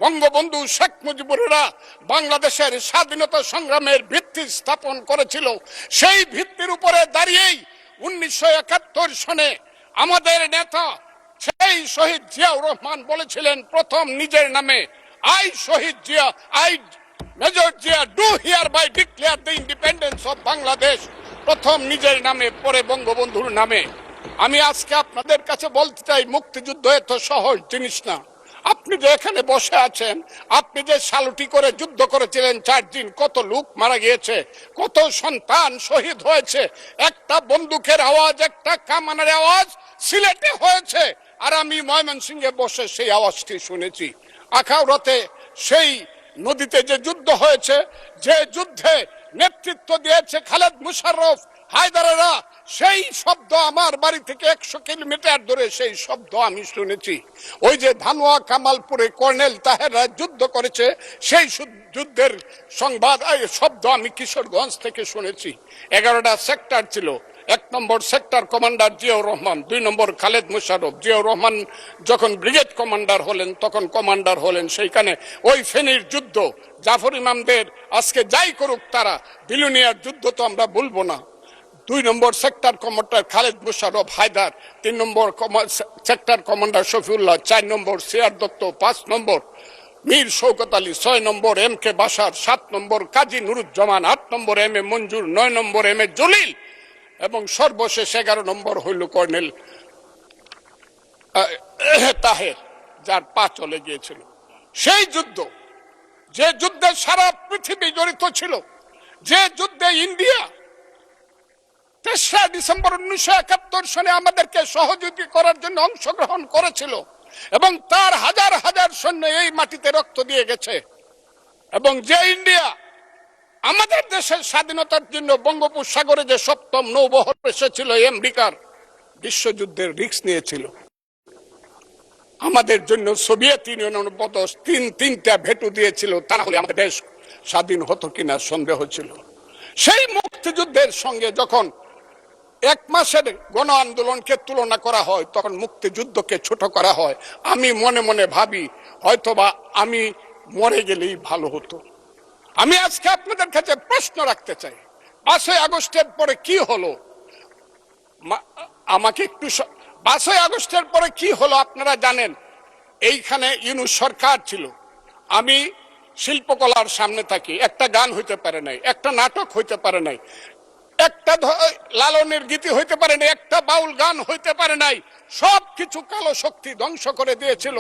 বঙ্গবন্ধু শেখ মুজিবুরেরা বাংলাদেশের স্বাধীনতা সংগ্রামের ভিত্তি স্থাপন করেছিল। সেই ভিত্তির উপরে দাঁড়িয়েই 1971 সনে আমাদের নেতা সেই শহীদ জিয়াউর রহমান বলেছিলেন প্রথম নিজের নামে, I Shaheed Zia, I major Zia do hereby declare the independence of Bangladesh. প্রথম নিজের নামে, পরে বঙ্গবন্ধুর নামে। আমি আজকে আপনাদের কাছে বলতে চাই, মুক্তিযুদ্ধ এত সহজ জিনিস না। আপনি যে এখানে বসে আছেন, আপনি যে সালুটি করে যুদ্ধ করেছিলেন 4 দিন, কত লোক মারা গিয়েছে, কত সন্তান শহীদ হয়েছে। একটা বন্দুকের আওয়াজ, একটা কামানের আওয়াজ সিলেটে হয়েছে, আর আমি ময়মনসিংহে বসে সেই আওয়াজটি শুনেছি। আখাউড়াতে সেই নদীতে যে যুদ্ধ হয়েছে, যে যুদ্ধে নেতৃত্ব দিয়েছে খালেদ মুশাররফ, হায়দারেরা, সেই শব্দ আমার বাড়ি থেকে 100 কিলোমিটার দূরে সেই শব্দ আমি শুনেছি। ওই যে ধানুয়া কামালপুরে কর্নেল তাহেররা যুদ্ধ করেছে, সেই যুদ্ধের সংবাদ শব্দ আমি কিশোরগঞ্জ থেকে শুনেছি। 11টা সেক্টর ছিল। 1 নম্বর সেক্টর কমান্ডার জিয়াউর রহমান, 2 নম্বর খালেদ মুশাররফ। জিয়াউর রহমান যখন ব্রিগেড কমান্ডার হলেন, তখন কমান্ডার হলেন সেইখানে। ওই ফেনীর যুদ্ধ, জাফর ইমামদের আজকে যাই করুক তারা, বিলুনিয়ার যুদ্ধ তো আমরা বলবো না। 2 নম্বর সেক্টর কমান্ডার খালেদ মুশাররফ হায়দার, 3 নম্বর সেক্টর কমান্ডার শফিউল্লাহ, 4 নম্বর সিআর দত্ত, 5 নম্বর মীর শৌকত আলী, 6 নম্বর MK বাশার, 7 নম্বর কাজী নুরুজ্জামান, 8 নম্বর MA মঞ্জুর, 9 নম্বর MA জলিল, এবং সর্বশেষ 11 নম্বর হইল কর্নেল তাহের, যার পা চলে গিয়েছিল। সেই যুদ্ধ, যে যুদ্ধে সারা পৃথিবী জড়িত ছিল, যে যুদ্ধে ইন্ডিয়া 3রা ডিসেম্বর 1971 সনে আমাদেরকে সহযোগী করার জন্য অংশগ্রহণ করেছিল, এবং তার হাজার হাজার সৈন্য এই মাটিতে রক্ত দিয়ে গেছে, এবং যে ইন্ডিয়া আমাদের দেশের স্বাধীনতার জন্য বঙ্গোপসাগরে যে 7ম নৌবহর এসেছিল, আমেরিকার বিশ্বযুদ্ধের রিস্ক নিয়েছিল, আমাদের জন্য সোভিয়েত ইউনিয়নের মতো 3টা ভেটু দিয়েছিল, তা হলে আমাদের দেশ স্বাধীন হতো কিনা সন্দেহ ছিল। সেই মুক্তিযুদ্ধের সঙ্গে যখন 1 মাসের গণ আন্দোলনকে তুলনা করা হয়, তখন মুক্তিযুদ্ধকে ছোট করা হয়। আমি মনে মনে ভাবি, হয়তোবা আমি মরে গেলেই ভালো হতো। আমি আজকে আপনাদের কাছে প্রশ্ন রাখতে চাই, 5ই আগস্টের পরে কি হলো? আমাকে একটু 5ই আগস্টের পরে কি হলো আপনারা জানেন। এইখানে ইউনূস সরকার ছিল, আমি শিল্পকলার সামনে থাকি। একটা গান হইতে পারে নাই, একটা নাটক হইতে পারে নাই, একটা লালনের গীতি হইতে পারে নাই, একটা বাউল গান হইতে পারে নাই। সবকিছু কালো শক্তি ধ্বংস করে দিয়েছিল।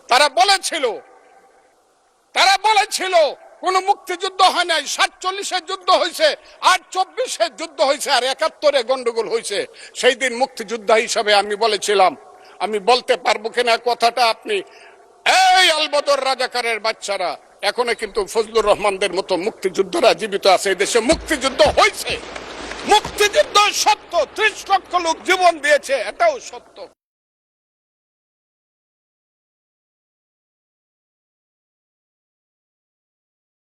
তারা বলেছিল কোন মুক্তিযুদ্ধ হয় নাই, 47-এ যুদ্ধ হয়েছে, আর 24-এ যুদ্ধ হয়েছে, আর 71-এ গন্ডগোল হয়েছে। সেই দিন মুক্তিযোদ্ধা হিসাবে আমি বলেছিলাম, আমি বলতে পারবো কিনা কথাটা আপনি, এই আলবদর রাজাকারের বাচ্চারা, এখনো কিন্তু ফজলুর রহমানদের মতো মুক্তিযোদ্ধারা জীবিত আছে। এই দেশে মুক্তিযুদ্ধ হয়েছে, মুক্তিযুদ্ধ সত্য, 30 লক্ষ লোক জীবন দিয়েছে, এটাও সত্য।